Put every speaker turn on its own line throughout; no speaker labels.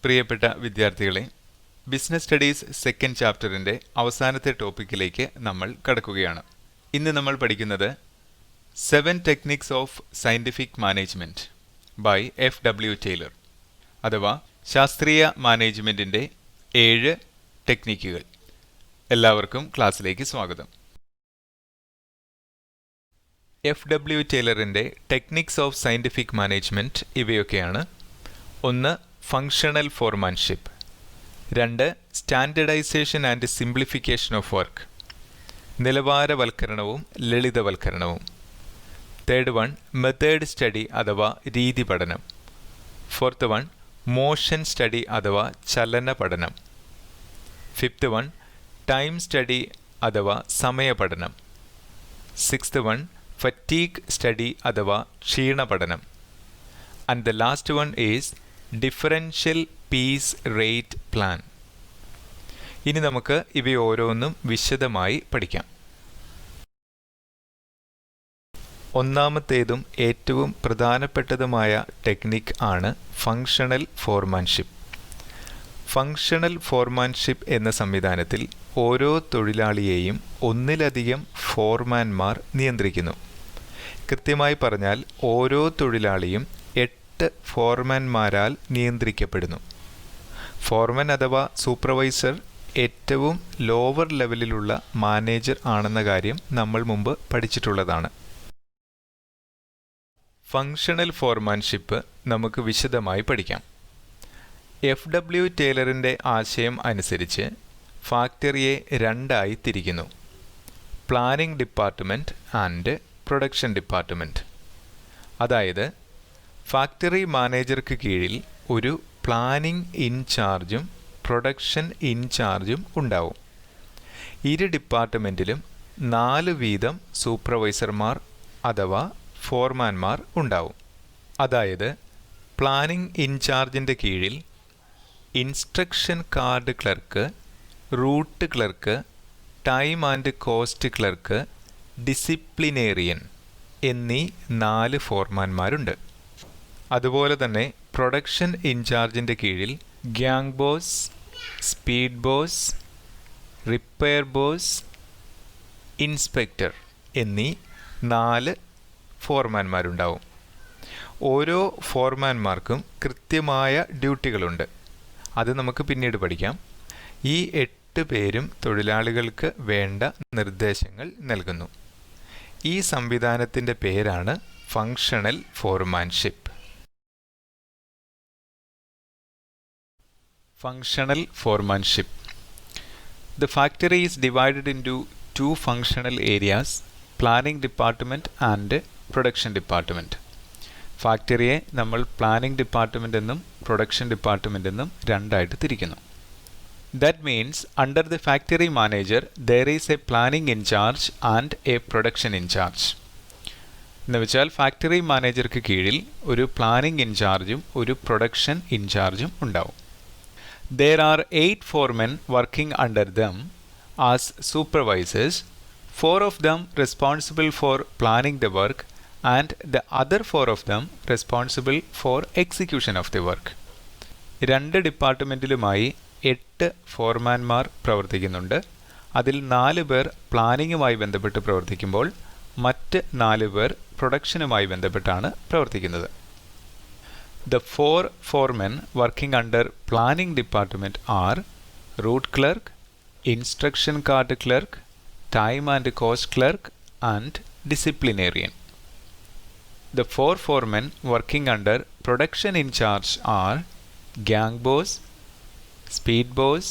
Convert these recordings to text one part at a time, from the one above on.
പ്രിയപ്പെട്ട വിദ്യാർത്ഥികളെ, business studies second ചാപ്റ്ററിൻ്റെ അവസാനത്തെ ടോപ്പിക്കിലേക്ക് നമ്മൾ കടക്കുകയാണ്. ഇന്ന് നമ്മൾ പഠിക്കുന്നത് 7 techniques of scientific management by FW Taylor, അഥവാ ശാസ്ത്രീയ മാനേജ്മെൻറ്റിൻ്റെ 7 ടെക്നിക്കുകൾ. എല്ലാവർക്കും ക്ലാസ്സിലേക്ക് സ്വാഗതം. FW ടൈലറിൻ്റെ ടെക്നിക്സ് ഓഫ് സയൻറ്റിഫിക് മാനേജ്മെൻറ്റ് ഇവയൊക്കെയാണ്. 1. Functional foremanship. 2. Standardisation and simplification of work. നിലവാരവൽക്കരണവും ലളിതവൽക്കരണവും. 3rd one മെത്തേഡ് സ്റ്റഡി അഥവാ രീതി പഠനം. 4th one മോഷൻ സ്റ്റഡി അഥവാ ചലന പഠനം. 5th one ടൈം സ്റ്റഡി അഥവാ സമയ പഠനം. 6th one ഫറ്റീഗ് സ്റ്റഡി അഥവാ ക്ഷീണ പഠനം. And the last one is differential piece rate plan. ഇനി നമുക്ക് ഇവയോരോന്നും വിശദമായി പഠിക്കാം. ഒന്നാമത്തേതും ഏറ്റവും പ്രധാനപ്പെട്ടതുമായ ടെക്നിക് ആണ് ഫങ്ഷണൽ ഫോർമാൻഷിപ്പ്. ഫങ്ഷണൽ ഫോർമാൻഷിപ്പ് എന്ന സംവിധാനത്തിൽ ഓരോ തൊഴിലാളിയെയും ഒന്നിലധികം ഫോർമാൻമാർ നിയന്ത്രിക്കുന്നു. കൃത്യമായി പറഞ്ഞാൽ ഓരോ തൊഴിലാളിയും 8 ഫോർമാൻമാരാൽ നിയന്ത്രിക്കപ്പെടുന്നു. ഫോർമാൻ അഥവാ സൂപ്പർവൈസർ ഏറ്റവും ലോവർ ലെവലിലുള്ള മാനേജർ ആണെന്ന കാര്യം നമ്മൾ മുമ്പ് പഠിച്ചിട്ടുള്ളതാണ്. ഫങ്ഷണൽ ഫോർമാൻഷിപ്പ് നമുക്ക് വിശദമായി പഠിക്കാം. FW ടൈലറിൻ്റെ ആശയം അനുസരിച്ച് ഫാക്ടറിയെ 2ആയി തിരിക്കുന്നു: planning department and production department. അതായത് ഫാക്ടറി മാനേജർക്ക് കീഴിൽ ഒരു പ്ലാനിംഗ് ഇൻചാർജും പ്രൊഡക്ഷൻ ഇൻചാർജും ഉണ്ടാവും. ഇരു ഡിപ്പാർട്ട്മെൻറ്റിലും 4 വീതം സൂപ്പർവൈസർമാർ അഥവാ ഫോർമാൻമാർ ഉണ്ടാവും. അതായത് പ്ലാനിംഗ് ഇൻചാർജിൻ്റെ കീഴിൽ instruction card clerk, route clerk, time and cost clerk, disciplinarian എന്നീ 4 ഫോർമാൻമാരുണ്ട്. അതുപോലെ തന്നെ പ്രൊഡക്ഷൻ ഇൻചാർജിൻ്റെ കീഴിൽ gang boss, speed boss, repair boss, inspector എന്നീ 4 ഫോർമാൻമാരുണ്ടാവും. ഓരോ ഫോർമാൻമാർക്കും കൃത്യമായ ഡ്യൂട്ടികളുണ്ട്. അത് നമുക്ക് പിന്നീട് പഠിക്കാം. ഈ 8 പേരും തൊഴിലാളികൾക്ക് വേണ്ട നിർദ്ദേശങ്ങൾ നൽകുന്നു. ഈ സംവിധാനത്തിൻ്റെ പേരാണ് functional foremanship. Functional foremanship. The factory is divided into 2 functional areas: planning department and production department. ഫാക്ടറിയെ നമ്മൾ പ്ലാനിംഗ് ഡിപ്പാർട്ട്മെൻ്റ് എന്നും പ്രൊഡക്ഷൻ ഡിപ്പാർട്ട്മെൻ്റ് എന്നും 2ആയിട്ട് തിരിക്കുന്നു. That means under the factory manager there is a planning in charge and a production in charge. എന്ന് വെച്ചാൽ factory മാനേജർക്ക് കീഴിൽ ഒരു planning ഇൻചാർജും ഒരു പ്രൊഡക്ഷൻ ഇൻചാർജും ഉണ്ടാവും. There are 8 foremen working under them as supervisors, 4 of them responsible for planning the work and the other 4 of them responsible for execution of the work. 2 ഡിപ്പാർട്ട്മെൻറ്റിലുമായി 8 ഫോർമാൻമാർ പ്രവർത്തിക്കുന്നുണ്ട്. അതിൽ 4 പേർ പ്ലാനിങ്ങുമായി ബന്ധപ്പെട്ട് പ്രവർത്തിക്കുമ്പോൾ മറ്റ് 4 പേർ പ്രൊഡക്ഷനുമായി ബന്ധപ്പെട്ടാണ് പ്രവർത്തിക്കുന്നത്. The 4 foremen working under planning department are route clerk, instruction card clerk, time and cost clerk and disciplinarian. The 4 foremen working under production in charge are gang boss, speed boss,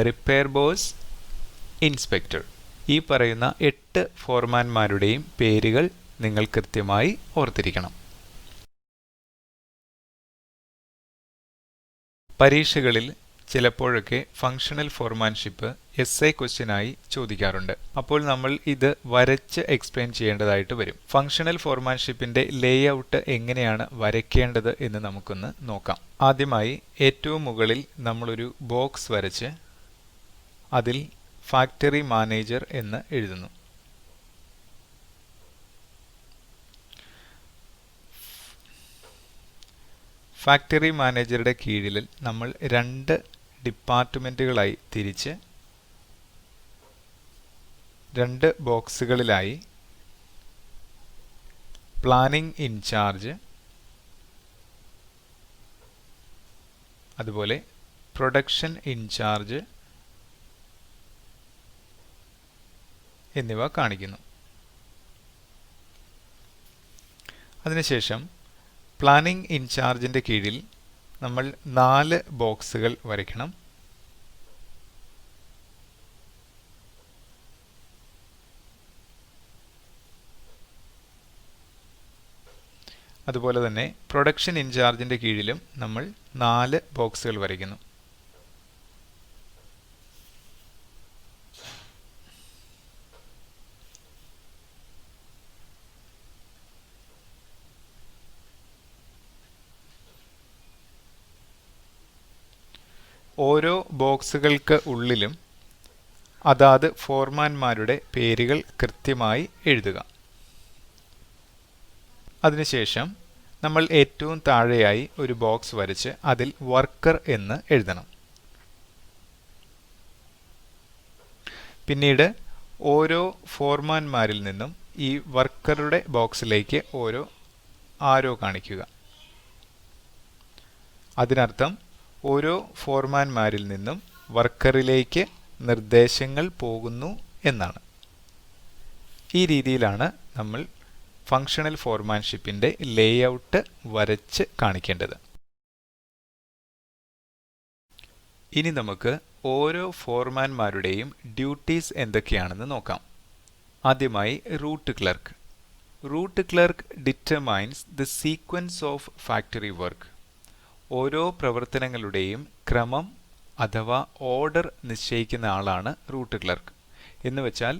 repair boss, inspector. ഈ പറയുന്ന 8 ഫോർമാൻമാരുടെയും പേരുകൾ നിങ്ങൾ കൃത്യമായി ഓർത്തിരിക്കണം. പരീക്ഷകളിൽ ചിലപ്പോഴൊക്കെ functional foremanship essay ക്വസ്റ്റ്യനായി ചോദിക്കാറുണ്ട്. അപ്പോൾ നമ്മൾ ഇത് വരച്ച് എക്സ്പ്ലെയിൻ ചെയ്യേണ്ടതായിട്ട് വരും. ഫങ്ഷണൽ ഫോർമാൻഷിപ്പിൻ്റെ ലേഔട്ട് എങ്ങനെയാണ് വരയ്ക്കേണ്ടത് എന്ന് നമുക്കൊന്ന് നോക്കാം. ആദ്യമായി ഏറ്റവും മുകളിൽ നമ്മളൊരു ബോക്സ് വരച്ച് അതിൽ ഫാക്ടറി മാനേജർ എന്ന് എഴുതുന്നു. ഫാക്ടറി മാനേജറുടെ കീഴിൽ നമ്മൾ രണ്ട് ഡിപ്പാർട്ട്മെൻറ്റുകളായി തിരിച്ച് രണ്ട് ബോക്സുകളിലായി പ്ലാനിംഗ് ഇൻചാർജ് അതുപോലെ പ്രൊഡക്ഷൻ ഇൻചാർജ് എന്നിവ കാണിക്കുന്നു. അതിനുശേഷം പ്ലാനിംഗ് ഇൻചാർജിൻ്റെ കീഴിൽ നമ്മൾ 4 ബോക്സുകൾ വരയ്ക്കണം. അതുപോലെ തന്നെ പ്രൊഡക്ഷൻ ഇൻചാർജിൻ്റെ കീഴിലും നമ്മൾ 4 ബോക്സുകൾ വരയ്ക്കുന്നു. ഓരോ ബോക്സുകൾക്ക് ഉള്ളിലും അതാത് ഫോർമാൻമാരുടെ പേരുകൾ കൃത്യമായി എഴുതുക. അതിനുശേഷം നമ്മൾ ഏറ്റവും താഴെയായി ഒരു ബോക്സ് വരച്ച് അതിൽ വർക്കർ എന്ന് എഴുതണം. പിന്നീട് ഓരോ ഫോർമാൻമാരിൽ നിന്നും ഈ വർക്കറുടെ ബോക്സിലേക്ക് ഓരോ ആരോ കാണിക്കുക. അതിനർത്ഥം ഓരോ ഫോർമാൻമാരിൽ നിന്നും വർക്കറിലേക്ക് നിർദ്ദേശങ്ങൾ പോകുന്നു എന്നാണ്. ഈ രീതിയിലാണ് നമ്മൾ ഫങ്ഷണൽ ഫോർമാൻഷിപ്പിൻ്റെ ലേഔട്ട് വരച്ച് കാണിക്കേണ്ടത്. ഇനി നമുക്ക് ഓരോ ഫോർമാൻമാരുടെയും ഡ്യൂട്ടീസ് എന്തൊക്കെയാണെന്ന് നോക്കാം. ആദ്യമായി route clerk. Route clerk determines the sequence of factory work. ഓരോ പ്രവർത്തനങ്ങളുടെയും ക്രമം അഥവാ ഓർഡർ നിശ്ചയിക്കുന്ന ആളാണ് റൂട്ട് ക്ലർക്ക്. എന്ന് വെച്ചാൽ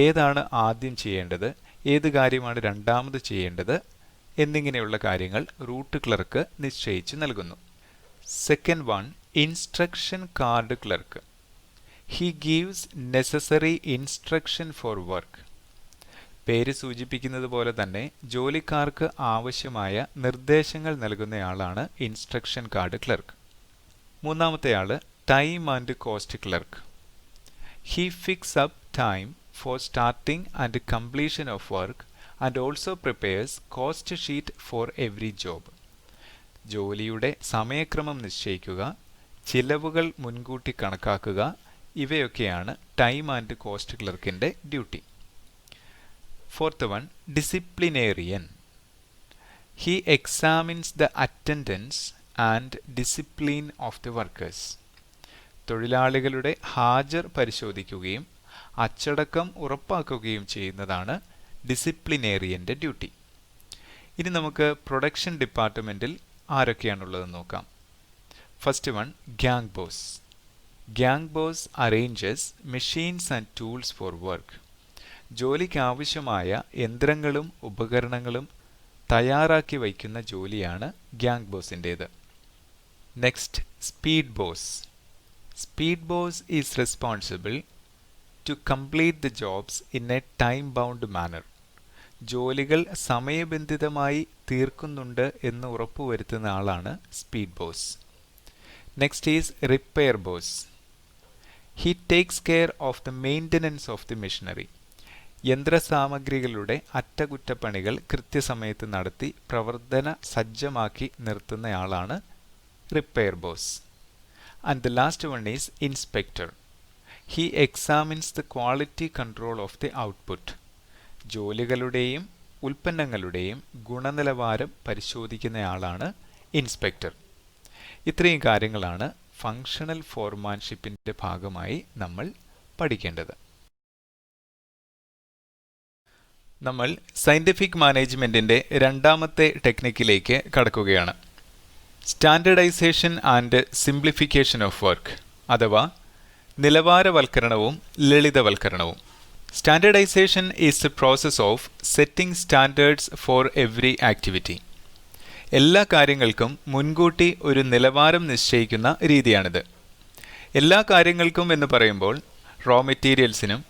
ഏതാണ് ആദ്യം ചെയ്യേണ്ടത്, ഏത് കാര്യമാണ് രണ്ടാമത് ചെയ്യേണ്ടത് എന്നിങ്ങനെയുള്ള കാര്യങ്ങൾ റൂട്ട് ക്ലർക്ക് നിശ്ചയിച്ച് നൽകുന്നു. Second one, instruction card clerk. He gives necessary instruction four work. പേര് സൂചിപ്പിക്കുന്നത് പോലെ തന്നെ ജോലിക്കാർക്ക് ആവശ്യമായ നിർദ്ദേശങ്ങൾ നൽകുന്നയാളാണ് ഇൻസ്ട്രക്ഷൻ കാർഡ് ക്ലർക്ക്. മൂന്നാമത്തെ ആള് time and cost clerk. He fix up time for starting and completion of work and also prepares cost sheet for every job. ജോലിയുടെ സമയക്രമം നിശ്ചയിക്കുക, ചിലവുകൾ മുൻകൂട്ടി കണക്കാക്കുക, ഇവയൊക്കെയാണ് ടൈം ആൻഡ് കോസ്റ്റ് ക്ലർക്കിൻ്റെ duty. Fourth one, disciplinarian. He examines the attendance and discipline of the workers. തൊഴിലാളികളുടെ ഹാജർ പരിശോധിക്കുകയും അച്ചടക്കം ഉറപ്പാക്കുകയും ചെയ്യുന്നതാണ് ഡിസിപ്ലിനേറിയൻ്റെ ഡ്യൂട്ടി. ഇനി നമുക്ക് പ്രൊഡക്ഷൻ ഡിപ്പാർട്ട്മെൻറ്റിൽ ആരൊക്കെയാണുള്ളതെന്ന് നോക്കാം. First one, gang boss. Gang boss arranges machines and tools for work. ജോലിക്ക് ആവശ്യമായ യന്ത്രങ്ങളും ഉപകരണങ്ങളും തയ്യാറാക്കി വയ്ക്കുന്ന ജോലിയാണ് ഗ്യാങ് ബോസിൻ്റേത്. Next, speed boss. Speed boss is responsible to complete the jobs in a time-bound manner. ജോലികൾ സമയബന്ധിതമായി തീർക്കുന്നുണ്ട് എന്ന് ഉറപ്പുവരുത്തുന്ന ആളാണ് speed boss. Next is repair boss. He takes care of the maintenance of the machinery. യന്ത്രസാമഗ്രികളുടെ അറ്റകുറ്റപ്പണികൾ കൃത്യസമയത്ത് നടത്തി പ്രവർത്തന സജ്ജമാക്കി നിർത്തുന്നയാളാണ് repair boss. And the last one is inspector. He examines the quality control of the output. ജോലികളുടെയും ഉൽപ്പന്നങ്ങളുടെയും ഗുണനിലവാരം പരിശോധിക്കുന്നയാളാണ് ഇൻസ്പെക്ടർ. ഇത്രയും കാര്യങ്ങളാണ് ഫങ്ഷണൽ ഫോർമാൻഷിപ്പിൻ്റെ ഭാഗമായി നമ്മൾ പഠിക്കേണ്ടത്. നമ്മൾ സയൻറ്റിഫിക് മാനേജ്മെൻറ്റിൻ്റെ രണ്ടാമത്തെ ടെക്നിക്കിലേക്ക് കടക്കുകയാണ്. Standardisation and simplification of work അഥവാ നിലവാരവൽക്കരണവും ലളിതവൽക്കരണവും. Standardisation is the process of setting standards for every activity. എല്ലാ കാര്യങ്ങൾക്കും മുൻകൂട്ടി ഒരു നിലവാരം നിശ്ചയിക്കുന്ന രീതിയാണിത്. എല്ലാ കാര്യങ്ങൾക്കും എന്ന് പറയുമ്പോൾ റോ മെറ്റീരിയൽസിനും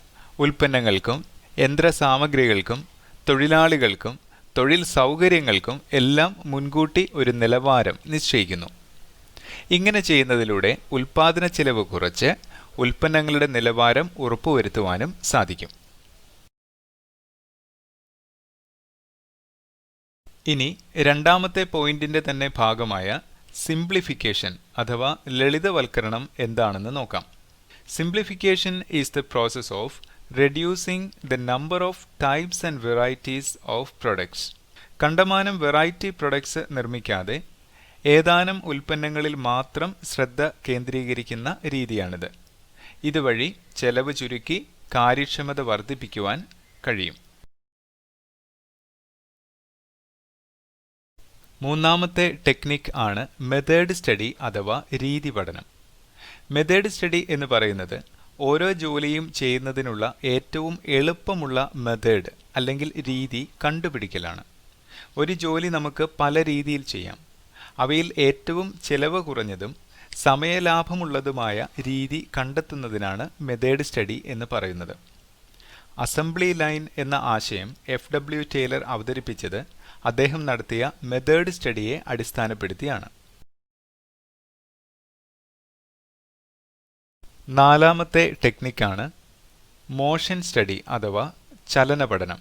ഉൽപ്പന്നങ്ങൾക്കും യന്ത്രസാമഗ്രികൾക്കും തൊഴിലാളികൾക്കും തൊഴിൽ സൗകര്യങ്ങൾക്കും എല്ലാം മുൻകൂട്ടി ഒരു നിലവാരം നിശ്ചയിക്കുന്നു. ഇങ്ങനെ ചെയ്യുന്നതിലൂടെ ഉൽപാദന ചെലവ് കുറച്ച് ഉൽപ്പന്നങ്ങളുടെ നിലവാരം ഉറപ്പുവരുത്തുവാനും സാധിക്കും. ഇനി രണ്ടാമത്തെ പോയിന്റിന്റെ തന്നെ ഭാഗമായ സിംപ്ലിഫിക്കേഷൻ അഥവാ ലളിതവൽക്കരണം എന്താണെന്ന് നോക്കാം. Simplification is the process of reducing the number of types and varieties of products. കണ്ടമാനം വെറൈറ്റി പ്രൊഡക്ട്സ് നിർമ്മിക്കാതെ ഏതാനും ഉൽപ്പന്നങ്ങളിൽ മാത്രം ശ്രദ്ധ കേന്ദ്രീകരിക്കുന്ന രീതിയാണിത്. ഇതുവഴി ചെലവ് ചുരുക്കി കാര്യക്ഷമത വർദ്ധിപ്പിക്കുവാൻ കഴിയും. മൂന്നാമത്തെ ടെക്നിക് ആണ് മെത്തേഡ് സ്റ്റഡി അഥവാ രീതി പഠനം. മെത്തേഡ് സ്റ്റഡി എന്ന് പറയുന്നത് ഓരോ ജോലിയും ചെയ്യുന്നതിനുള്ള ഏറ്റവും എളുപ്പമുള്ള മെത്തേഡ് അല്ലെങ്കിൽ രീതി കണ്ടുപിടിക്കലാണ്. ഒരു ജോലി നമുക്ക് പല രീതിയിൽ ചെയ്യാം. അവയിൽ ഏറ്റവും ചെലവ് കുറഞ്ഞതും സമയലാഭമുള്ളതുമായ രീതി കണ്ടെത്തുന്നതിനാണ് മെത്തേഡ് സ്റ്റഡി എന്ന് പറയുന്നത്. അസംബ്ലി ലൈൻ എന്ന ആശയം FW ടൈലർ അവതരിപ്പിച്ചത് അദ്ദേഹം നടത്തിയ മെത്തേഡ് സ്റ്റഡിയെ അടിസ്ഥാനപ്പെടുത്തിയാണ്. നാലാമത്തെ ടെക്നിക്കാണ് മോഷൻ സ്റ്റഡി അഥവാ ചലന പഠനം.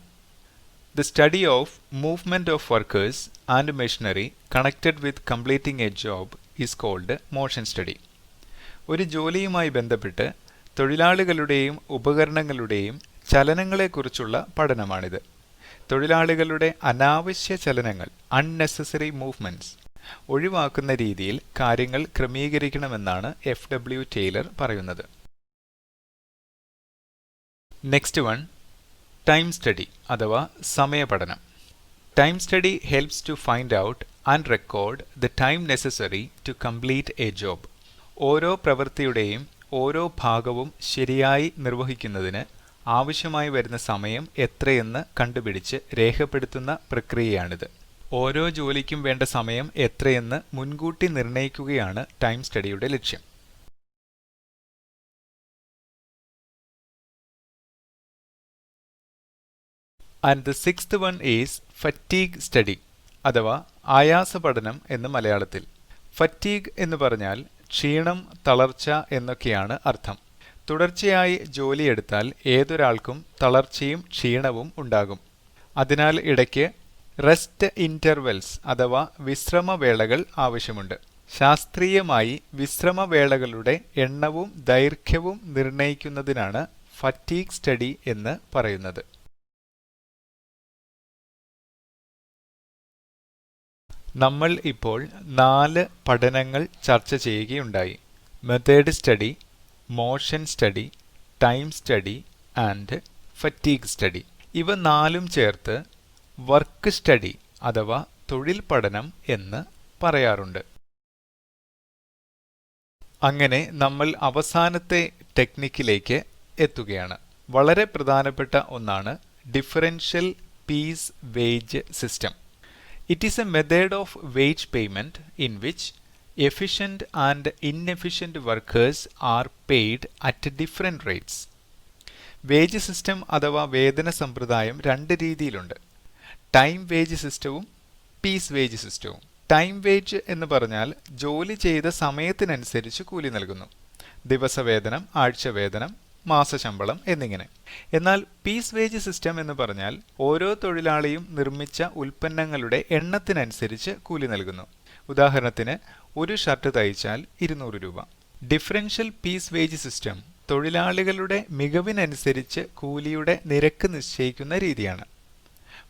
The study of movement of workers and machinery connected with completing a job is called motion study. ഒരു ജോലിയുമായി ബന്ധപ്പെട്ട് തൊഴിലാളികളുടെയും ഉപകരണങ്ങളുടെയും ചലനങ്ങളെക്കുറിച്ചുള്ള പഠനമാണിത്. തൊഴിലാളികളുടെ അനാവശ്യ ചലനങ്ങൾ അൺനെസസറി മൂവ്മെന്റ്സ് ഒഴിവാക്കുന്ന രീതിയിൽ കാര്യങ്ങൾ ക്രമീകരിക്കണമെന്നാണ് FW ടൈലർ പറയുന്നത്. നെക്സ്റ്റ് വൺ ടൈം സ്റ്റഡി അഥവാ സമയപഠനം. Time study helps to find out and record the time necessary to complete a job. ഓരോ പ്രവൃത്തിയുടെയും ഓരോ ഭാഗവും ശരിയായി നിർവഹിക്കുന്നതിന് ആവശ്യമായി വരുന്ന സമയം എത്രയെന്ന് കണ്ടുപിടിച്ച് രേഖപ്പെടുത്തുന്ന പ്രക്രിയയാണിത്. ഓരോ ജോലിക്കും വേണ്ട സമയം എത്രയെന്ന് മുൻകൂട്ടി നിർണ്ണയിക്കുകയാണ് ടൈം സ്റ്റഡിയുടെ ലക്ഷ്യം. And the sixth one is fatigue study അഥവാ ആയാസ പഠനം എന്ന് മലയാളത്തിൽ. ഫറ്റീഗ് എന്ന് പറഞ്ഞാൽ ക്ഷീണം, തളർച്ച എന്നൊക്കെയാണ് അർത്ഥം. തുടർച്ചയായി ജോലിയെടുത്താൽ ഏതൊരാൾക്കും തളർച്ചയും ക്ഷീണവും ഉണ്ടാകും. അതിനാൽ ഇടയ്ക്ക് റെസ്റ്റ് ഇന്റർവെൽസ് അഥവാ വിശ്രമവേളകൾ ആവശ്യമുണ്ട്. ശാസ്ത്രീയമായി വിശ്രമവേളകളുടെ എണ്ണവും ദൈർഘ്യവും നിർണ്ണയിക്കുന്നതിനാണ് ഫറ്റീഗ് സ്റ്റഡി എന്ന് പറയുന്നത്. നമ്മൾ ഇപ്പോൾ 4 പഠനങ്ങൾ ചർച്ച ചെയ്യുകയുണ്ടായി. Method study, motion study, time study and fatigue study. ഇവ 4ഉം ചേർത്ത് വർക്ക് സ്റ്റഡി അഥവാ തൊഴിൽ പഠനം എന്ന് പറയാറുണ്ട്. അങ്ങനെ നമ്മൾ അവസാനത്തെ ടെക്നിക്കിലേക്ക് എത്തുകയാണ്. വളരെ പ്രധാനപ്പെട്ട ഒന്നാണ് differential piece wage system. It is a method of wage payment in which efficient and inefficient workers are paid at different rates. Wage system അഥവാ വേതന സമ്പ്രദായം 2 രീതിയിലുണ്ട്. ടൈം വേജ് സിസ്റ്റവും പീസ് വേജ് സിസ്റ്റവും. ടൈം വേജ് എന്ന് പറഞ്ഞാൽ ജോലി ചെയ്ത സമയത്തിനനുസരിച്ച് കൂലി നൽകുന്നു. ദിവസവേതനം, ആഴ്ചവേതനം, മാസശമ്പളം എന്നിങ്ങനെ. എന്നാൽ പീസ് വേജ് സിസ്റ്റം എന്ന് പറഞ്ഞാൽ ഓരോ തൊഴിലാളിയും നിർമ്മിച്ച ഉൽപ്പന്നങ്ങളുടെ എണ്ണത്തിനനുസരിച്ച് കൂലി നൽകുന്നു. ഉദാഹരണത്തിന് ഒരു ഷർട്ട് തയ്ച്ചാൽ 200 രൂപ. ഡിഫറൻഷ്യൽ പീസ് വേജ് സിസ്റ്റം തൊഴിലാളികളുടെ മികവിനനുസരിച്ച് കൂലിയുടെ നിരക്ക് നിശ്ചയിക്കുന്ന രീതിയാണ്.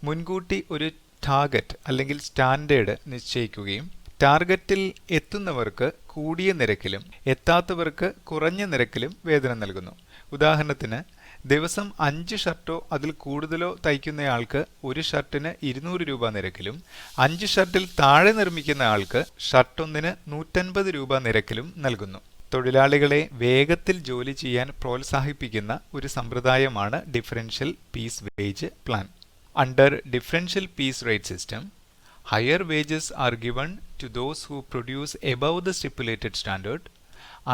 മുൻകൂട്ടി ഒരു ടാർഗറ്റ് അല്ലെങ്കിൽ സ്റ്റാൻഡേർഡ് നിശ്ചയിക്കുകയും ടാർഗറ്റിൽ എത്തുന്നവർക്ക് കൂടിയ നിരക്കിലും എത്താത്തവർക്ക് കുറഞ്ഞ നിരക്കിലും വേതനം നൽകുന്നു. ഉദാഹരണത്തിന് ദിവസം 5 ഷർട്ടോ അതിൽ കൂടുതലോ തയ്ക്കുന്നയാൾക്ക് ഒരു ഷർട്ടിന് 200 രൂപ നിരക്കിലും 5 ഷർട്ടിൽ താഴെ നിർമ്മിക്കുന്ന ആൾക്ക് ഷർട്ടൊന്നിന് 150 രൂപ നിരക്കിലും നൽകുന്നു. തൊഴിലാളികളെ വേഗത്തിൽ ജോലി ചെയ്യാൻ പ്രോത്സാഹിപ്പിക്കുന്ന ഒരു സമ്പ്രദായമാണ് differential piece wage plan. Under differential piece rate system, higher wages are given to those who produce above the stipulated standard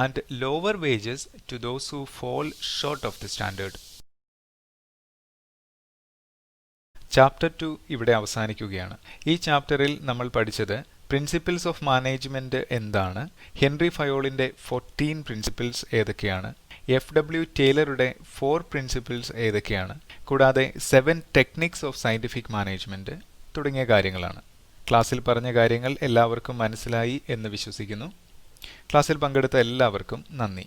and lower wages to those who fall short of the standard. Chapter 2 ഇവിടെ അവസാനിക്കുകയാണ്. ഈ ചാപ്റ്ററിൽ നമ്മൾ പഠിച്ചത് principles of management എന്താണ്, Henry ഫയോളിന്റെ 14 principles ഏതൊക്കെയാണ്, FW ടേലറുടെ 4 principles ഏതൊക്കെയാണ്, കൂടാതെ 7 ടെക്നിക്സ് ഓഫ് സയന്റിഫിക് മാനേജ്മെന്റ് തുടങ്ങിയ കാര്യങ്ങളാണ്. ക്ലാസ്സിൽ പറഞ്ഞ കാര്യങ്ങൾ എല്ലാവർക്കും മനസ്സിലായി എന്ന് വിശ്വസിക്കുന്നു. ക്ലാസ്സിൽ പങ്കെടുത്ത എല്ലാവർക്കും നന്ദി.